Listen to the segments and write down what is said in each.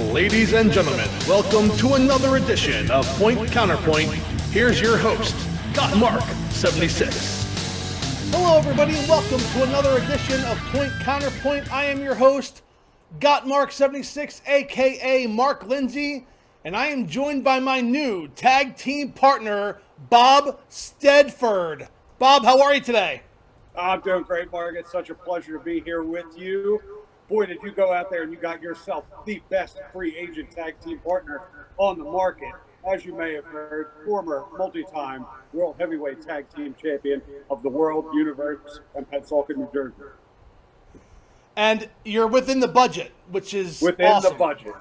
Ladies and gentlemen, welcome to another edition of Point Counterpoint. Here's your host, Got Mark 76. Hello everybody and welcome to another edition of Point Counterpoint. I am your host, Got Mark 76, aka Mark Lindsay, and I am joined by my new tag team partner, Bob Stedeford. Bob, how are you today? I'm doing great, Mark. It's such a pleasure to be here with you. Boy, did you go out there and you got yourself the best free agent tag team partner on the market. As you may have heard, former multi-time world heavyweight tag team champion of the world, universe, and Pensacola, New Jersey. And you're within the budget, which is within awesome. the budget.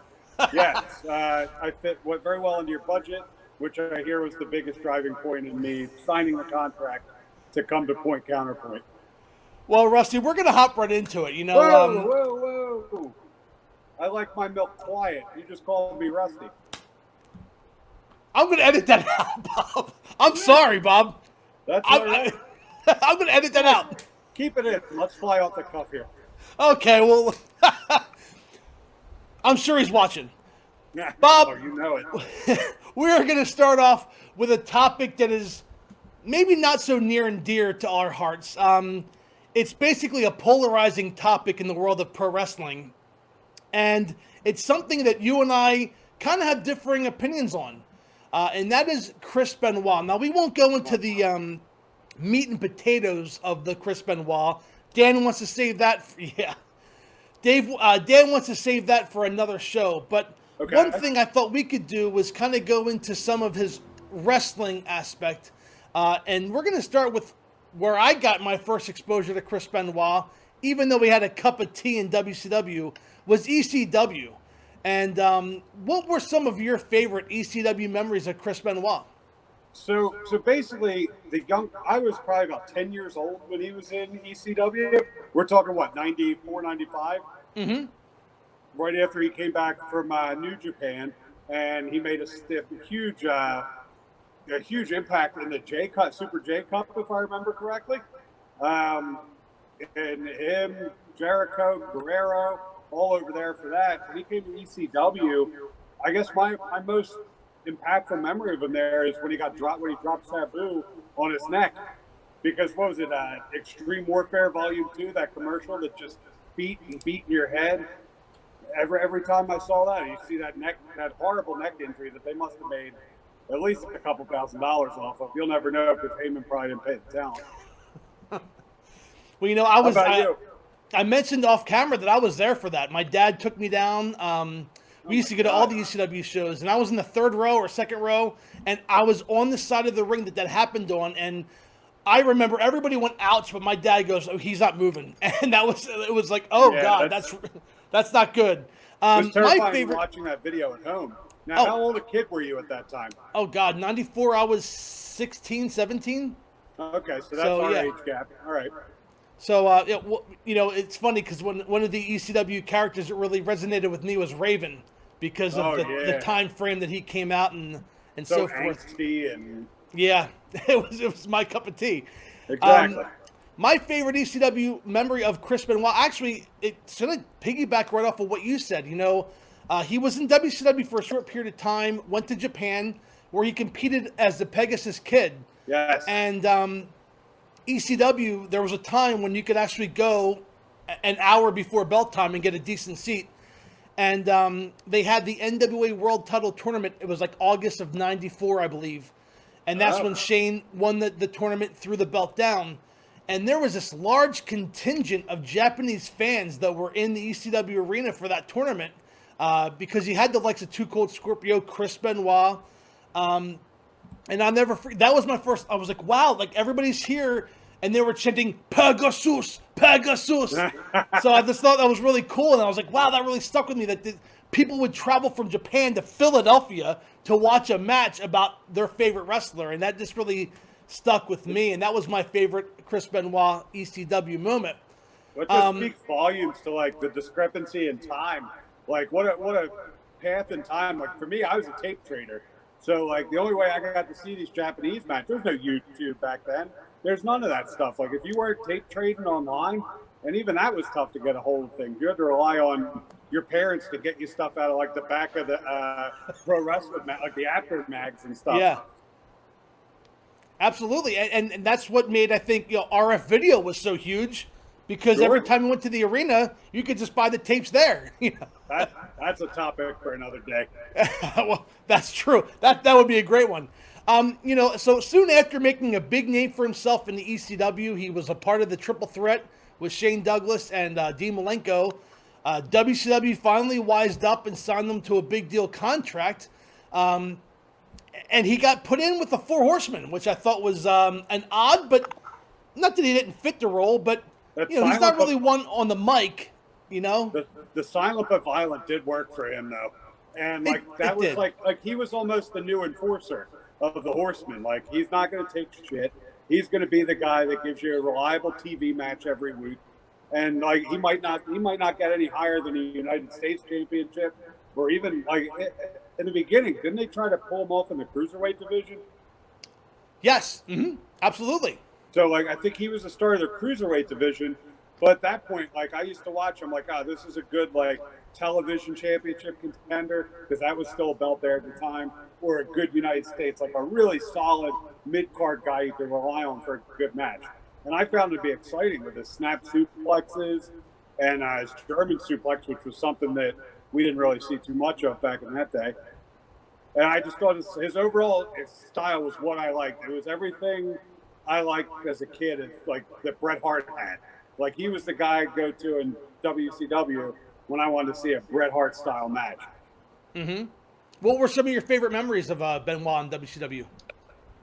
Yes, I fit very well into your budget, which I hear was the biggest driving point in me signing the contract to come to Point Counterpoint. Well, Rusty, we're going to hop right into it. Whoa. I like my milk quiet. You just called me Rusty. I'm going to edit that out, Bob. I'm sorry, Bob. That's all right. I'm going to edit that out. Keep it in. Let's fly off the cuff here. Okay, well, I'm sure he's watching. Yeah, Bob, oh, you know it. We're going to start off with a topic that is maybe not so near and dear to our hearts. It's basically a polarizing topic in the world of pro wrestling. And it's something that you and I kind of have differing opinions on. And that is Chris Benoit. Now, we won't go into the meat and potatoes of the Chris Benoit. Dan wants to save that. Dan wants to save that for another show. But okay. One thing I thought we could do was kind of go into some of his wrestling aspect. And we're going to start with where I got my first exposure to Chris Benoit, even though we had a cup of tea in WCW, was ECW. And what were some of your favorite ECW memories of Chris Benoit? So basically, I was probably about 10 years old when he was in ECW. We're talking, what, 94, 95? Mm-hmm. Right after he came back from New Japan, and he made a huge impact in the Super J Cup, if I remember correctly. And him, Jericho, Guerrero, all over there for that. When he came to ECW, I guess my most impactful memory of him there is when he dropped Sabu on his neck. Because what was it, Extreme Warfare Volume 2, that commercial that just beat in your head. Every time I saw that, you see that horrible neck injury that they must have made at least a couple $1,000s off of. You'll never know because Heyman probably didn't pay the talent. Well, I mentioned off camera that I was there for that. My dad took me down. We used to go to all the ECW shows, and I was in the third row or second row, and I was on the side of the ring that happened on, and I remember everybody went ouch, but my dad goes, "Oh, he's not moving," and it was like, oh yeah, God, that's not good. It was terrifying watching that video at home. Now, how old a kid were you at that time? Oh, God, 94, I was 16, 17. Okay, so that's our age gap. All right. So, it's funny because one of the ECW characters that really resonated with me was Raven because of the time frame that he came out and so forth. Angsty and... Yeah, it was my cup of tea. Exactly. My favorite ECW memory of Chris Benoit, actually, it's going to piggyback right off of what you said. He was in WCW for a short period of time, went to Japan, where he competed as the Pegasus Kid. Yes. And ECW, there was a time when you could actually go an hour before belt time and get a decent seat. And they had the NWA World Title Tournament. It was like August of 94, I believe. And that's when Shane won the tournament, threw the belt down. And there was this large contingent of Japanese fans that were in the ECW arena for that tournament. Because you had the likes of Too Cold Scorpio, Chris Benoit, and I'll never forget. That was my first. I was like, wow, like everybody's here, and they were chanting Pegasus, Pegasus. So I just thought that was really cool, and I was like, wow, that really stuck with me. That people would travel from Japan to Philadelphia to watch a match about their favorite wrestler, and that just really stuck with me. And that was my favorite Chris Benoit ECW moment. What just speaks volumes to like the discrepancy in time. Like, what a path in time. Like, for me, I was a tape trader. So, like, the only way I got to see these Japanese matches, there's no YouTube back then. There's none of that stuff. Like, if you weren't tape trading online, And even that was tough to get a hold of things. You had to rely on your parents to get you stuff out of like the back of the pro wrestling, like the after mags and stuff. Yeah. Absolutely, and that's what made, I think, RF video was so huge, because every time you went to the arena, you could just buy the tapes there. That's a topic for another day. Well, that's true. That would be a great one. So soon after making a big name for himself in the ECW, he was a part of the Triple Threat with Shane Douglas and Dean Malenko. WCW finally wised up and signed him to a big deal contract. And he got put in with the Four Horsemen, which I thought was an odd, but not that he didn't fit the role, but he's not really one on the mic, The silent but violent did work for him though, and like he was almost the new enforcer of the Horsemen. Like, he's not going to take shit. He's going to be the guy that gives you a reliable TV match every week, and like he might not get any higher than a United States Championship, or even like. In the beginning, didn't they try to pull him off in the cruiserweight division? Yes, absolutely. So, like, I think he was the star of the cruiserweight division. But at that point, like, I used to watch him, like, this is a good, like, television championship contender, because that was still a belt there at the time, or a good United States, like a really solid mid-card guy you could rely on for a good match. And I found it to be exciting with his snap suplexes and his German suplex, which was something that we didn't really see too much of back in that day. And I just thought his overall style was what I liked. It was everything I liked as a kid, like that Bret Hart had. Like, he was the guy I'd go to in WCW when I wanted to see a Bret Hart style match. Mm-hmm. What were some of your favorite memories of Benoit in WCW?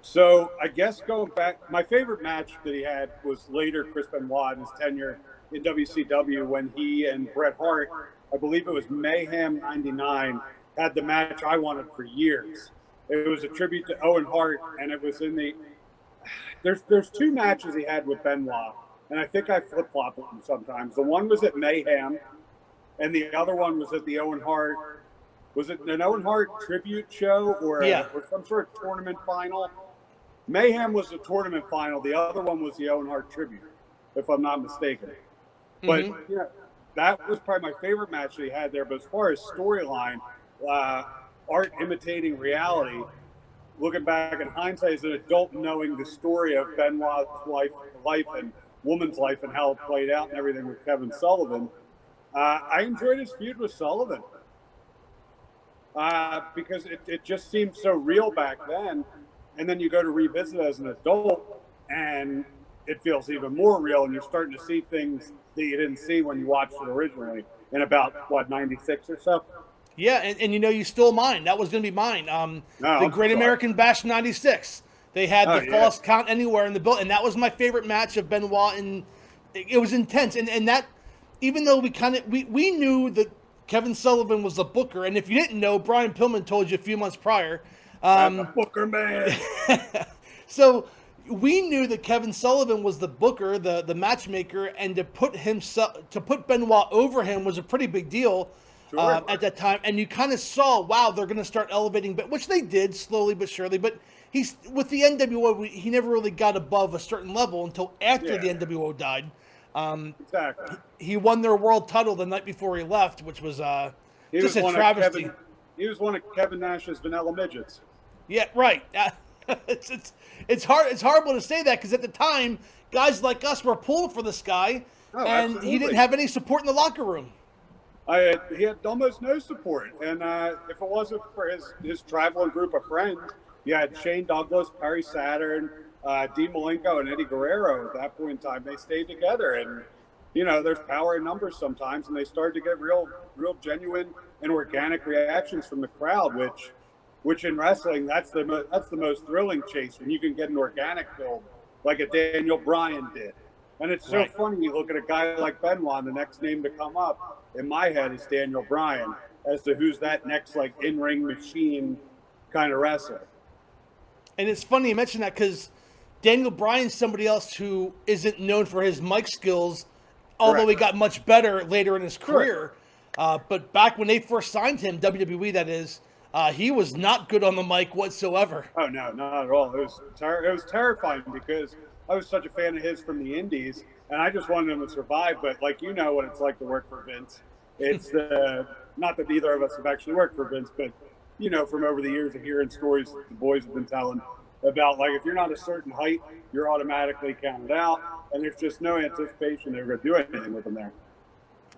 So I guess going back, my favorite match that he had was later Chris Benoit in his tenure in WCW, when he and Bret Hart, I believe it was Mayhem 99, had the match I wanted for years. It was a tribute to Owen Hart, and it was in the... There's two matches he had with Benoit, and I think I flip-flop them sometimes. The one was at Mayhem, and the other one was at the Owen Hart... Was it an Owen Hart tribute show or some sort of tournament final? Mayhem was the tournament final. The other one was the Owen Hart tribute, if I'm not mistaken. But that was probably my favorite match that he had there. But as far as storyline, art imitating reality, looking back in hindsight as an adult, knowing the story of Benoit's life and woman's life and how it played out and everything with Kevin Sullivan, I enjoyed his feud with Sullivan because it just seemed so real back then. And then you go to revisit it as an adult, and it feels even more real, and you're starting to see things that you didn't see when you watched it originally in about, 96 or so? Yeah, and you stole mine. That was going to be mine. The Great American Bash 96. They had the false count anywhere in the build, and that was my favorite match of Benoit, and it was intense. And that, even though we knew that Kevin Sullivan was the booker, and if you didn't know, Brian Pillman told you a few months prior. I'm the booker man. So we knew that Kevin Sullivan was the booker, the matchmaker, and to put Benoit over him was a pretty big deal at that time. And you kind of saw, wow, they're going to start elevating, which they did slowly but surely. But he's with the NWO, he never really got above a certain level until after the NWO died. Exactly. He won their world title the night before he left, which was just a travesty. He was one of Kevin Nash's vanilla midgets. Yeah, right. It's horrible to say that, because at the time, guys like us were pulling for this guy, and absolutely. He didn't have any support in the locker room. He had almost no support, and if it wasn't for his traveling group of friends, you had Shane Douglas, Perry Saturn, Dean Malenko, and Eddie Guerrero. At that point in time, they stayed together, and there's power in numbers sometimes, and they started to get real genuine and organic reactions from the crowd, which in wrestling, that's the most thrilling chase, when you can get an organic build like a Daniel Bryan did. And it's so funny, you look at a guy like Benoit, the next name to come up in my head is Daniel Bryan, as to who's that next in-ring machine kind of wrestler. And it's funny you mention that, because Daniel Bryan's somebody else who isn't known for his mic skills, although he got much better later in his career. But back when they first signed him, WWE that is, he was not good on the mic whatsoever. Oh, no, not at all. It was terrifying, because I was such a fan of his from the Indies, and I just wanted him to survive. But like, you know what it's like to work for Vince. It's not that either of us have actually worked for Vince, but you know, from over the years of hearing stories the boys have been telling about, like, if you're not a certain height, you're automatically counted out, and there's just no anticipation they're going to do anything with them there.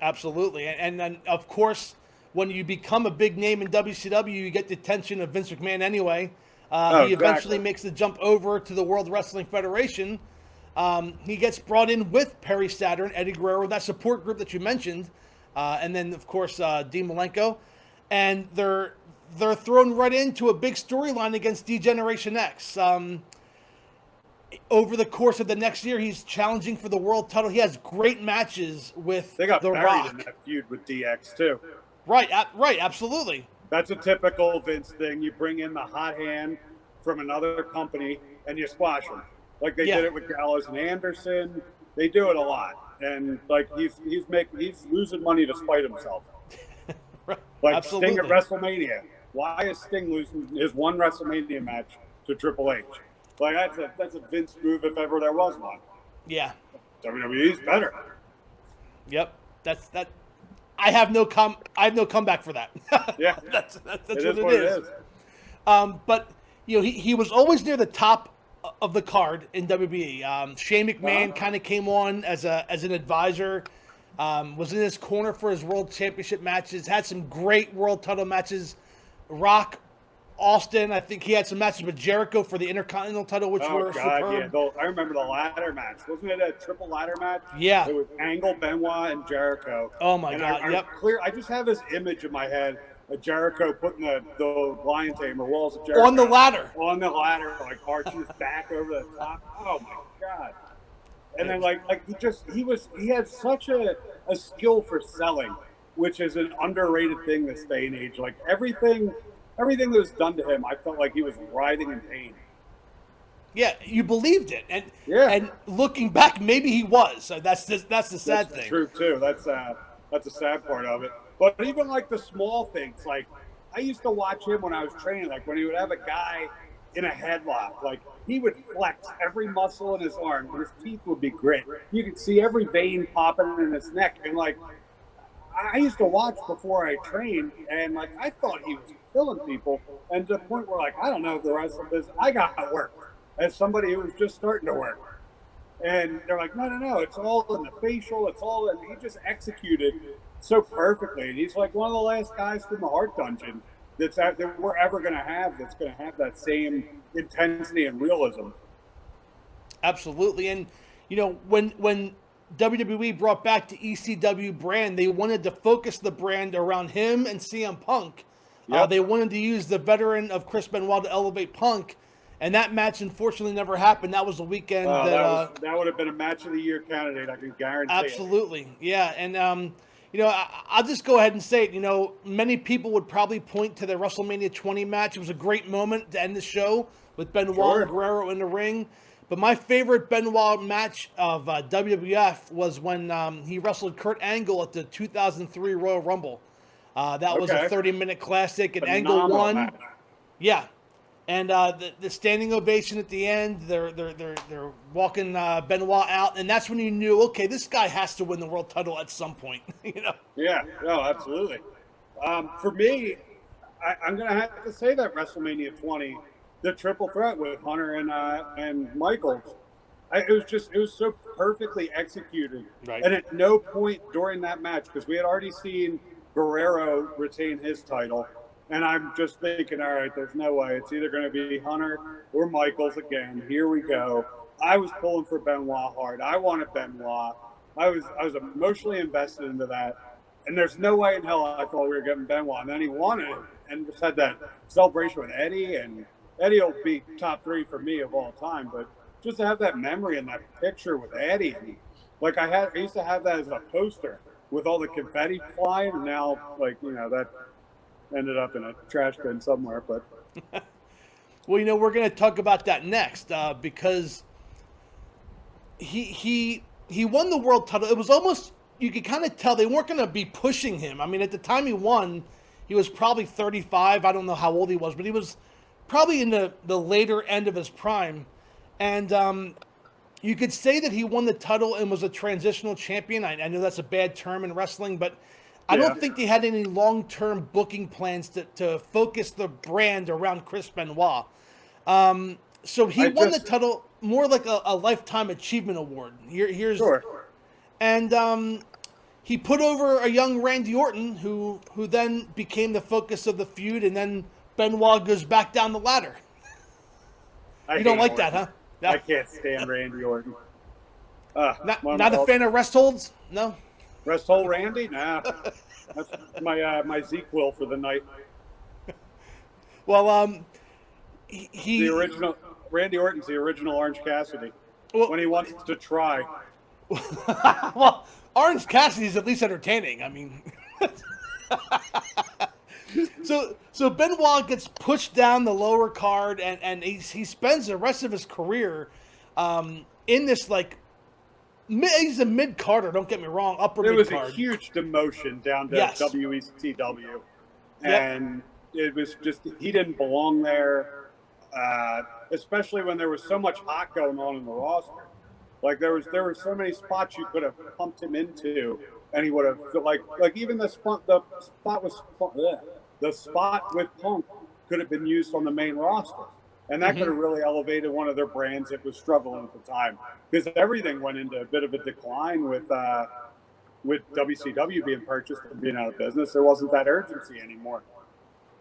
Absolutely. And then, of course, when you become a big name in WCW, you get the attention of Vince McMahon anyway. He eventually makes the jump over to the World Wrestling Federation. He gets brought in with Perry Saturn, Eddie Guerrero, that support group that you mentioned, and then, of course, Dean Malenko. And they're thrown right into a big storyline against D-Generation X. Over the course of the next year, he's challenging for the world title. He has great matches with The Rock. They got buried in that feud with DX, too. Right, absolutely. That's a typical Vince thing. You bring in the hot hand from another company and you squash him. Like they did it with Gallows and Anderson. They do it a lot. And like he's losing money to spite himself. Right. Like Absolutely. Sting at WrestleMania. Why is Sting losing his one WrestleMania match to Triple H? Like that's a Vince move if ever there was one. Yeah. WWE's better. Yep. That's that. I have no comeback for that. Yeah. that's what it is. But you know, he was always near the top of the card in WWE. Shane McMahon kind of came on as an advisor. Was in his corner for his World Championship matches. Had some great World Title matches. Rock, Austin. I think he had some matches with Jericho for the Intercontinental title, which were superb. Yeah. I remember the ladder match. Wasn't it a triple ladder match? Yeah. It was Angle, Benoit, and Jericho. Oh my God! I just have this image in my head of Jericho putting the lion tamer walls of Jericho on the ladder, like arching his back over the top. Oh my God! And then he had such a skill for selling, which is an underrated thing this day and age. Like everything that was done to him, I felt like he was writhing in pain. Yeah, you believed it, and looking back, maybe he was. That's the sad thing. True too. That's the sad part of it. But even like the small things, like I used to watch him when I was training. Like when he would have a guy in a headlock, like he would flex every muscle in his arm. His teeth would be grit. You could see every vein popping in his neck, and like I used to watch before I trained, and like I thought he was killing people, and to the point where like I don't know if the rest of this I got worked as somebody who was just starting to work, and they're like, no, it's all in the facial, it's all, and he just executed so perfectly, and he's like one of the last guys from the Heart Dungeon that we're ever going to have that's going to have that same intensity and realism. Absolutely, and you know when WWE brought back the ECW brand, they wanted to focus the brand around him and CM Punk. Yep. They wanted to use the veteran of Chris Benoit to elevate Punk, and that match unfortunately never happened. That was the weekend. That would have been a match of the year candidate, I can guarantee. Absolutely, yeah. And you know, I'll just go ahead and say it. You know, many people would probably point to the WrestleMania 20 match. It was a great moment to end the show with Benoit and Guerrero in the ring. But my favorite Benoit match of WWF was when he wrestled Kurt Angle at the 2003 Royal Rumble. That was a 30-minute classic, and Angle won. Match. Yeah, and the standing ovation at the end. They're walking Benoit out, and that's when you knew, okay, this guy has to win the world title at some point. You know? Yeah, no, absolutely. For me, I'm gonna have to say that WrestleMania 20, the triple threat with Hunter and Michaels, it was so perfectly executed. Right. And at no point during that match, because we had already seen Guerrero retain his title, and I'm just thinking, all right, there's no way. It's either going to be Hunter or Michaels again. Here we go. I was pulling for Benoit hard. I wanted Benoit. I was emotionally invested into that. And there's no way in hell I thought we were getting Benoit. And then he won it and just had that celebration with Eddie. And Eddie will be top 3 for me of all time. But just to have that memory and that picture with Eddie, and like I used to have that as a poster with all the confetti flying, and now, like, you know, that ended up in a trash bin somewhere. But well, you know, we're going to talk about that next because he won the world title. It was almost, you could kind of tell they weren't going to be pushing him. I mean, at the time he won, he was probably 35. I don't know how old he was, but he was probably in the later end of his prime. And You could say that he won the title and was a transitional champion. I know that's a bad term in wrestling, but I Yeah. don't think they had any long-term booking plans to focus the brand around Chris Benoit. So he won the title more like a lifetime achievement award. Here's Sure. and he put over a young Randy Orton, who then became the focus of the feud, and then Benoit goes back down the ladder. You don't like that, huh? I can't stand Randy Orton. Not a fan of rest holds? No? Rest hold Randy? Nah. That's my Zequel for the night. Well, The original Randy Orton's the original Orange Cassidy. When he wants to try. Well, Orange Cassidy's at least entertaining. I mean, so Benoit gets pushed down the lower card, and he spends the rest of his career in this, like, he's a mid-carder, don't get me wrong, upper mid-card. It was a huge demotion down to WECW. And it was just, he didn't belong there, especially when there was so much hot going on in the roster. Like, there were so many spots you could have pumped him into, and he would have, like even the spot with Punk could have been used on the main roster. And that could have really elevated one of their brands that was struggling at the time. Because everything went into a bit of a decline with WCW being purchased and being out of business. There wasn't that urgency anymore.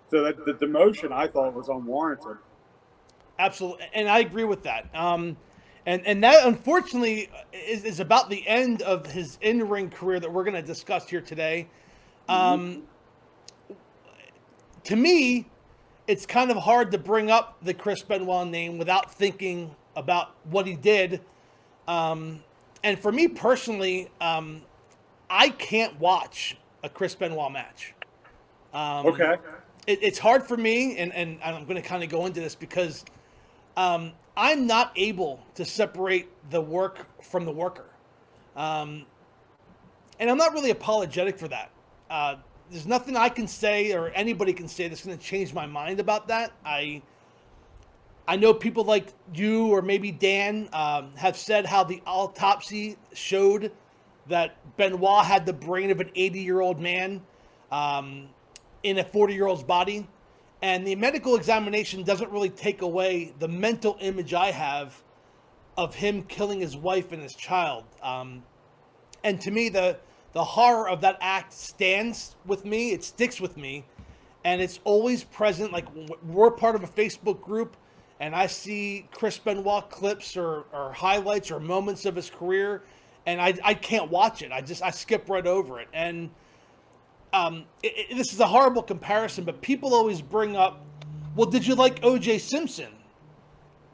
So that the demotion, I thought, was unwarranted. Absolutely. And I agree with that. And that, unfortunately, is about the end of his in-ring career that we're going to discuss here today. To me, it's kind of hard to bring up the Chris Benoit name without thinking about what he did. And for me personally, I can't watch a Chris Benoit match. Okay. It's hard for me, and I'm going to kind of go into this because I'm not able to separate the work from the worker. And I'm not really apologetic for that. There's nothing I can say or anybody can say that's going to change my mind about that. I know people like you or maybe Dan have said how the autopsy showed that Benoit had the brain of an 80-year-old man in a 40-year-old's body. And the medical examination doesn't really take away the mental image I have of him killing his wife and his child. And to me, the horror of that act stands with me. It sticks with me. And it's always present. Like, we're part of a Facebook group, and I see Chris Benoit clips or highlights or moments of his career, and I can't watch it. I skip right over it. And this is a horrible comparison, but people always bring up, well, did you like O.J. Simpson?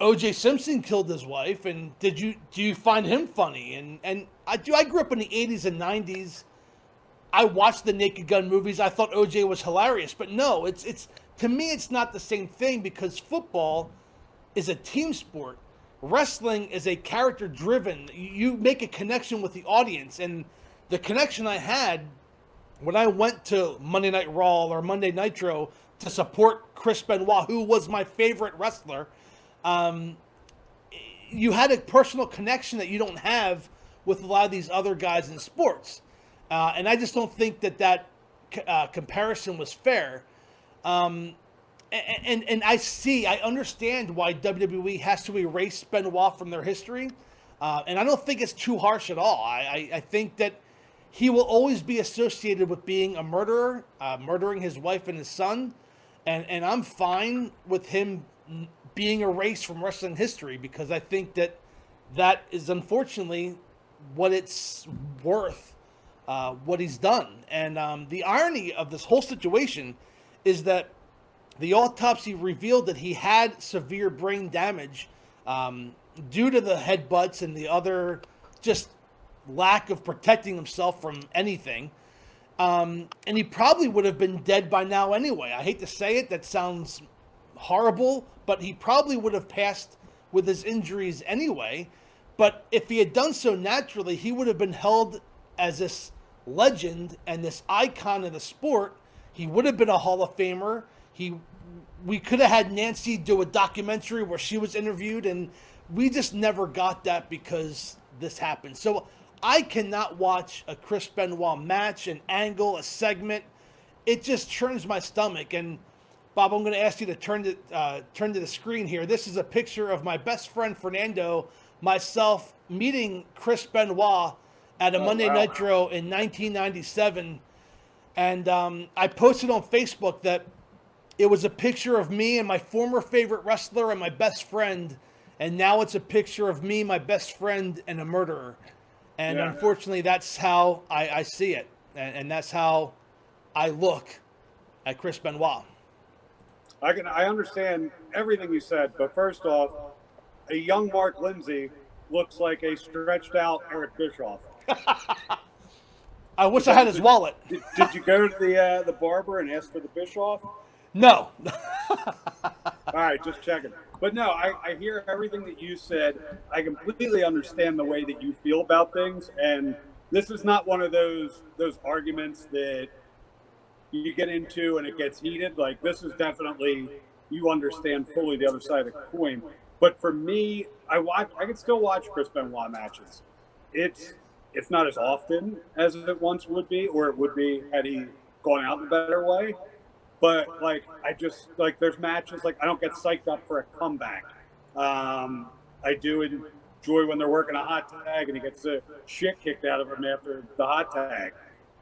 O.J. Simpson killed his wife, and do you find him funny? And I grew up in the 80s and 90s. I watched the Naked Gun movies. I thought O.J. was hilarious, but no, it's to me it's not the same thing, because football is a team sport. Wrestling is a character-driven. You make a connection with the audience, and the connection I had when I went to Monday Night Raw or Monday Nitro to support Chris Benoit, who was my favorite wrestler, you had a personal connection that you don't have with a lot of these other guys in sports. And I just don't think that comparison was fair. And I understand why WWE has to erase Benoit from their history. And I don't think it's too harsh at all. I think that he will always be associated with being a murderer, murdering his wife and his son. And I'm fine with him being erased from wrestling history, because I think that is unfortunately what it's worth, what he's done. And the irony of this whole situation is that the autopsy revealed that he had severe brain damage due to the headbutts and the other just lack of protecting himself from anything. And he probably would have been dead by now anyway. I hate to say it, that sounds horrible, but he probably would have passed with his injuries anyway. But if he had done so naturally, he would have been held as this legend and this icon of the sport. He would have been a Hall of Famer. We could have had Nancy do a documentary where she was interviewed, and we just never got that because this happened. So I cannot watch a Chris Benoit match, an angle, a segment. It just churns my stomach. And Bob, I'm going to ask you to turn to the screen here. This is a picture of my best friend Fernando, myself meeting Chris Benoit at a Monday Nitro in 1997. And I posted on Facebook that it was a picture of me and my former favorite wrestler and my best friend. And now it's a picture of me, my best friend, and a murderer. And unfortunately, that's how I see it. And that's how I look at Chris Benoit. I understand everything you said, but first off, a young Mark Lindsay looks like a stretched out Eric Bischoff. I wish I had his wallet. Did you go to the barber and ask for the Bischoff? No. All right, just checking. But no, I hear everything that you said. I completely understand the way that you feel about things, and this is not one of those arguments that you get into and it gets heated. Like, this is definitely, you understand fully the other side of the coin. But for me, I can still watch Chris Benoit matches. It's not as often as it once would be, or it would be had he gone out in a better way. But like, there's matches, like, I don't get psyched up for a comeback. I do enjoy when they're working a hot tag and he gets the shit kicked out of him after the hot tag.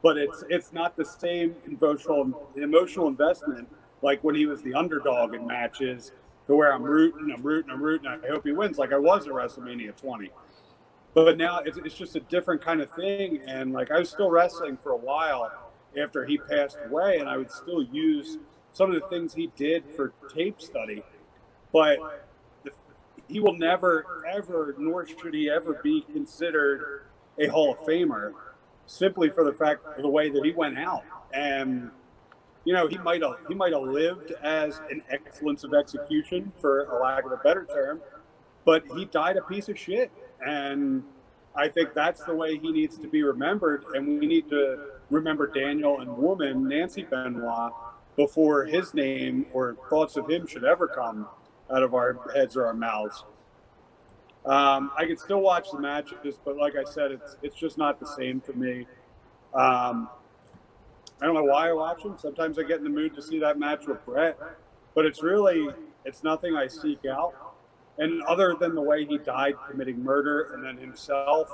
But it's not the same emotional investment like when he was the underdog in matches, to where I'm rooting, I hope he wins, like I was at WrestleMania 20. But now it's just a different kind of thing. And like, I was still wrestling for a while after he passed away, and I would still use some of the things he did for tape study. But he will never, ever, nor should he ever be considered a Hall of Famer, simply for the fact of the way that he went out. And you know, he might have lived as an excellence of execution, for a lack of a better term, but he died a piece of shit. And I think that's the way he needs to be remembered. And we need to remember Daniel and woman Nancy Benoit before his name or thoughts of him should ever come out of our heads or our mouths. I can still watch the matches, but like I said, it's just not the same for me. I don't know why I watch them. Sometimes I get in the mood to see that match with Brett, but it's nothing I seek out. And other than the way he died committing murder, and then himself,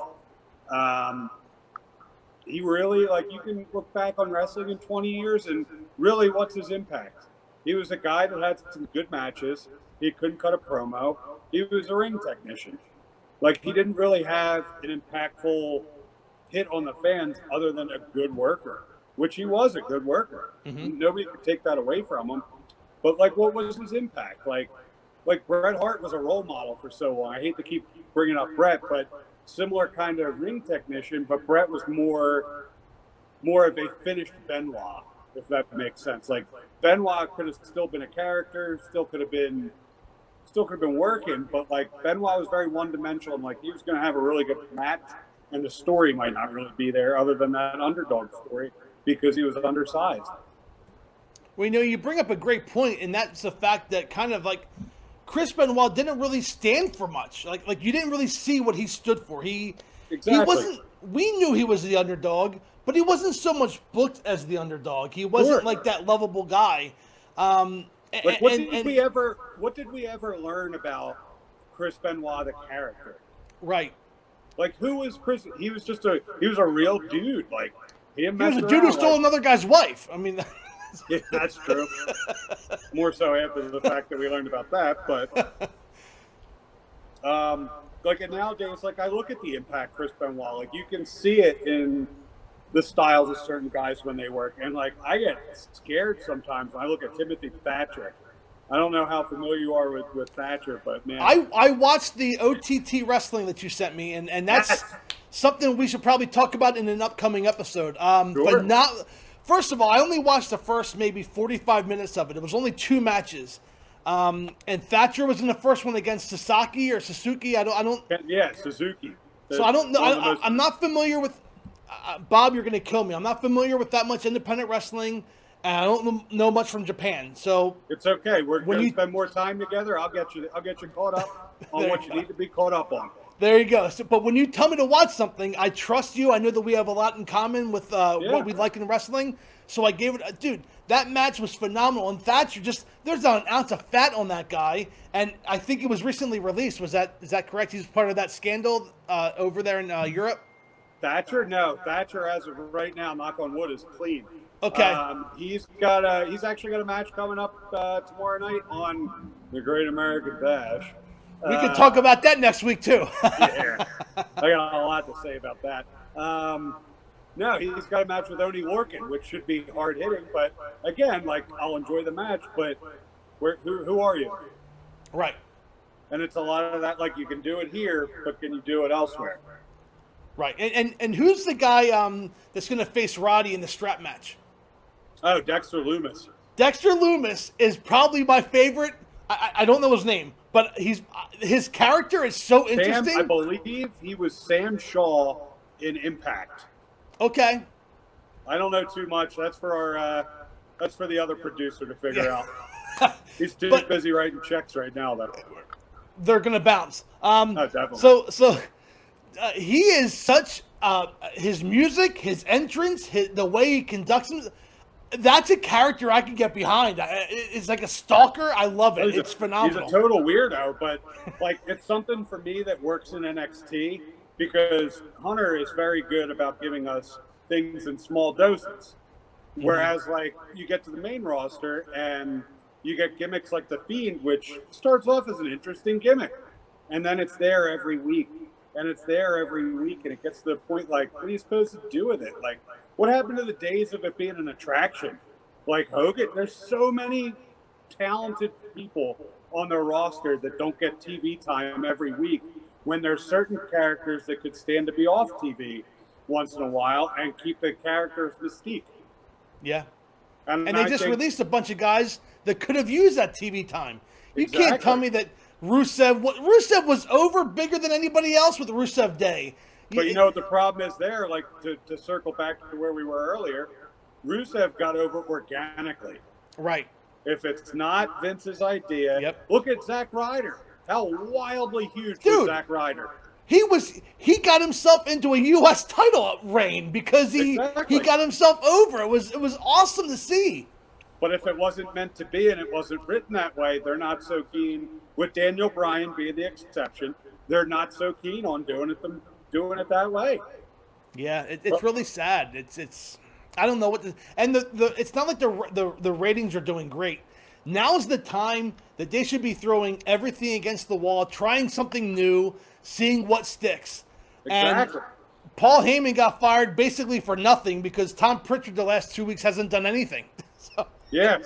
he really, like, you can look back on wrestling in 20 years and really, what's his impact? He was a guy that had some good matches. He couldn't cut a promo. He was a ring technician. Like, he didn't really have an impactful hit on the fans other than a good worker, which he was a good worker. Mm-hmm. Nobody could take that away from him. But, like, what was his impact? Like Bret Hart was a role model for so long. I hate to keep bringing up Bret, but similar kind of ring technician, but Bret was more of a finished Benoit, if that makes sense. Like, Benoit could have still been a character, still could have been working, but like, Benoit was very one-dimensional, and like, he was going to have a really good match, and the story might not really be there other than that underdog story because he was undersized. Well, you know, you bring up a great point, and that's the fact that kind of like Chris Benoit didn't really stand for much. Like you didn't really see what he stood for. He wasn't. We knew he was the underdog, but he wasn't so much booked as the underdog. He wasn't like that lovable guy. Like, what did we ever learn about Chris Benoit, the character? Right. Like, who was Chris? He was a real dude. Like, he was a dude who stole another guy's wife. I mean, yeah, that's true. More so after the fact that we learned about that, but like, and nowadays, like, I look at the impact Chris Benoit. Like, you can see it in the styles of certain guys when they work, and like, I get scared sometimes when I look at Timothy Thatcher. I don't know how familiar you are with Thatcher, but man, I watched the OTT wrestling that you sent me, and that's something we should probably talk about in an upcoming episode. Sure. But first of all, I only watched the first maybe 45 minutes of it. It was only 2 matches, and Thatcher was in the first one against Suzuki. I don't. Yeah, Suzuki. So I don't know. I'm not familiar with. Bob, you're going to kill me. I'm not familiar with that much independent wrestling, and I don't know much from Japan. So it's okay. We're going to spend more time together. I'll get you caught up on what you need to be caught up on. There you go. So, but when you tell me to watch something, I trust you. I know that we have a lot in common with what we like in wrestling. So I gave it, dude, that match was phenomenal. And Thatcher, there's not an ounce of fat on that guy. And I think it was recently released. Is that correct? He's part of that scandal over there in Europe? Thatcher? No. Thatcher, as of right now, knock on wood, is clean. Okay. He's actually got a match coming up tomorrow night on the Great American Bash. We could talk about that next week, too. Yeah. I got a lot to say about that. No, he's got a match with Oney Lorcan, which should be hard-hitting. But, again, I'll enjoy the match, but who are you? Right. And it's a lot of that, you can do it here, but can you do it elsewhere? Right. And who's the guy that's going to face Roddy in the strap match? Oh, Dexter Lumis. Dexter Lumis is probably my favorite. I don't know his name, but his character is so interesting. I believe he was Sam Shaw in Impact. Okay. I don't know too much. That's for the other producer to figure out. He's too busy writing checks right now, though. They're gonna bounce. Definitely. So he is such his music, his entrance, the way he conducts himself. That's a character I can get behind. It's like a stalker. I love it. It's phenomenal. He's a total weirdo, but it's something for me that works in NXT because Hunter is very good about giving us things in small doses. Mm-hmm. Whereas you get to the main roster and you get gimmicks like the Fiend, which starts off as an interesting gimmick, and then it's there every week, and it gets to the point what are you supposed to do with it? What happened to the days of it being an attraction? Hogan, there's so many talented people on the roster that don't get TV time every week when there's certain characters that could stand to be off TV once in a while and keep the character's mystique. Yeah. And they just released a bunch of guys that could have used that TV time. You can't tell me that Rusev was over bigger than anybody else with Rusev Day. But you know what the problem is there, to circle back to where we were earlier, Rusev got over organically. Right. If it's not Vince's idea, look at Zack Ryder. How wildly huge was Zack Ryder? He got himself into a U.S. title reign because he got himself over. It was awesome to see. But if it wasn't meant to be and it wasn't written that way, they're not so keen, with Daniel Bryan being the exception, they're not so keen on doing it that way. Yeah, it's really sad. It's I don't know what it's not like the ratings are doing great. Now's the time that they should be throwing everything against the wall, trying something new, seeing what sticks. Exactly. And Paul Heyman got fired basically for nothing because Tom Pritchard the last 2 weeks hasn't done anything. So. Yeah,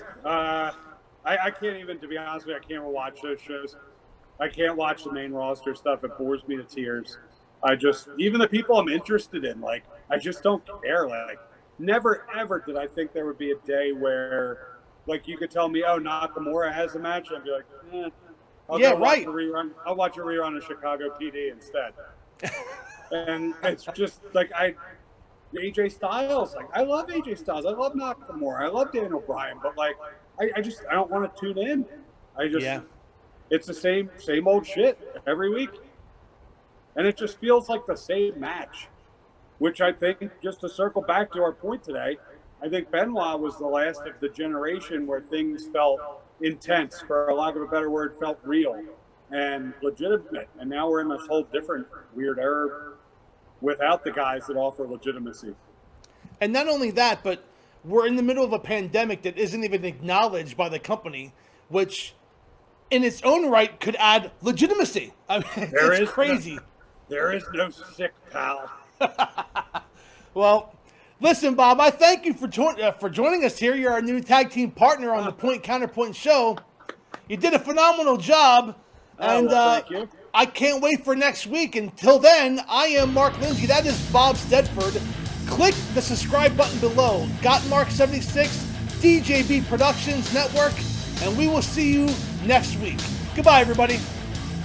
I can't even, to be honest with you, I can't watch those shows. I can't watch the main roster stuff. It bores me to tears. Even the people I'm interested in, I just don't care. Never ever did I think there would be a day where, you could tell me, oh, Nakamura has a match. I'd be like, I'll watch a rerun of Chicago PD instead. And it's just AJ Styles. I love AJ Styles. I love Nakamura. I love Daniel Bryan. But I don't want to tune in. It's the same old shit every week. And it just feels like the same match, which I think, just to circle back to our point today, I think Benoit was the last of the generation where things felt intense, for a lack of a better word, felt real and legitimate. And now we're in this whole different weird era without the guys that offer legitimacy. And not only that, but we're in the middle of a pandemic that isn't even acknowledged by the company, which in its own right could add legitimacy. I mean, it's crazy. There is no sick, pal. Well, listen, Bob, I thank you for joining us here. You're our new tag team partner on the Point Counterpoint show. You did a phenomenal job. And thank you. I can't wait for next week. Until then, I am Mark Lindsay. That is Bob Stedford. Click the subscribe button below. Got Mark 76, DJB Productions Network, and we will see you next week. Goodbye, everybody.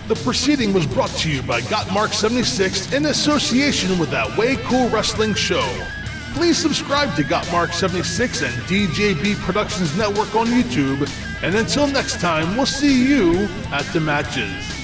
The proceeding was brought to you by Got Mark 76 in association with That Way Cool Wrestling Show. Please subscribe to Gotmark76 and DJB Productions Network on YouTube. And until next time, we'll see you at the matches.